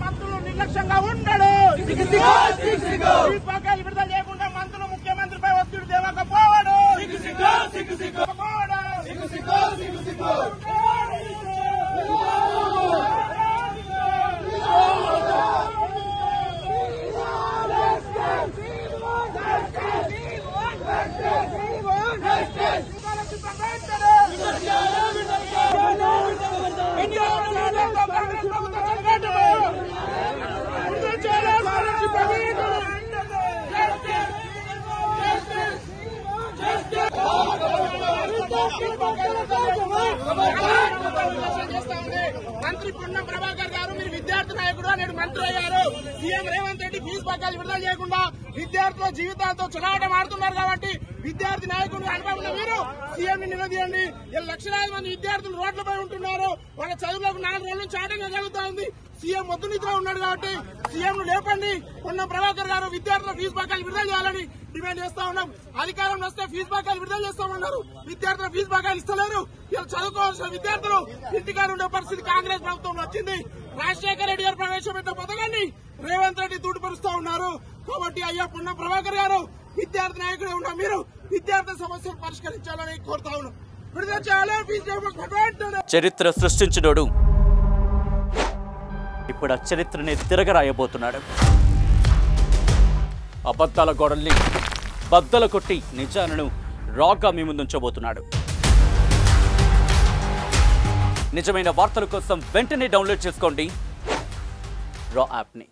మంత్రులు నిర్లక్ష్యంగా ఉండడు విడుదల చేయకుండా మంత్రులు ముఖ్యమంత్రిపై ఒత్తిడి తేవకపోవడు మంత్రి పొన్నం ప్రభాకర్ గారు మీరు విద్యార్థి నాయకుడు నేడు మంత్రి అయ్యారు. సీఎం రేవంత్ రెడ్డి ఫీజు పగ్గాలు విడుదల చేయకుండా విద్యార్థుల జీవితాలతో చెలగాటం ఆడుతున్నారు కాబట్టి విద్యార్థి నాయకులు అనుభవం మీరు సీఎం ని నిలదీయండి. లక్షలాది మంది విద్యార్థులు రోడ్లపై ఉంటున్నారు. వాళ్ళ చదువులకు 4 రోజుల నుంచి ఆటంకం జరుగుతూ ఉంది. సీఎం మొద్దు నిద్ర ఉన్నాడు కాబట్టి సీఎం ను లేపండి. పొన్నం ప్రభాకర్ గారు విద్యార్థుల ఫీజు పగ్గాలు విడుదల చేయాలని డిమాండ్ చేస్తా ఉన్నాం. అధికారంలో వస్తే ఫీజు పగ్గాలు విడుదల చేస్తామన్నారు. విద్యార్థుల ఫీజు పగ్గాలు ఇస్తలేరు. ఇలా చదువుకోవాల్సిన విద్యార్థులు ఇంటికాడ ఉండే పరిస్థితి కాంగ్రెస్ ప్రభుత్వం వచ్చింది. రాజశేఖర రెడ్డి గారు ప్రవేశపెట్టిన పథకాన్ని రేవంత్ రెడ్డి తూటుపరుస్తూ ఉన్నారు. కాబట్టి అయ్యా పొన్నం ప్రభాకర్ గారు విద్యార్థి నాయకుడే ఉన్న మీరు విద్యార్థి సమస్యలు పరిష్కరించాలని కోరుతా ఉన్నాం. విడుదల చేయాలి ఫీజు. చరిత్ర సృష్టించినోడు ఇప్పుడు ఆ చరిత్రని తిరగరాయబోతున్నాడు. అబద్ధాల గోడల్ని బద్దలు కొట్టి నిజాలను రాగా మీ ముందుంచబోతున్నాడు. నిజమైన వార్తల కోసం వెంటనే డౌన్లోడ్ చేసుకోండి రా యాప్ని.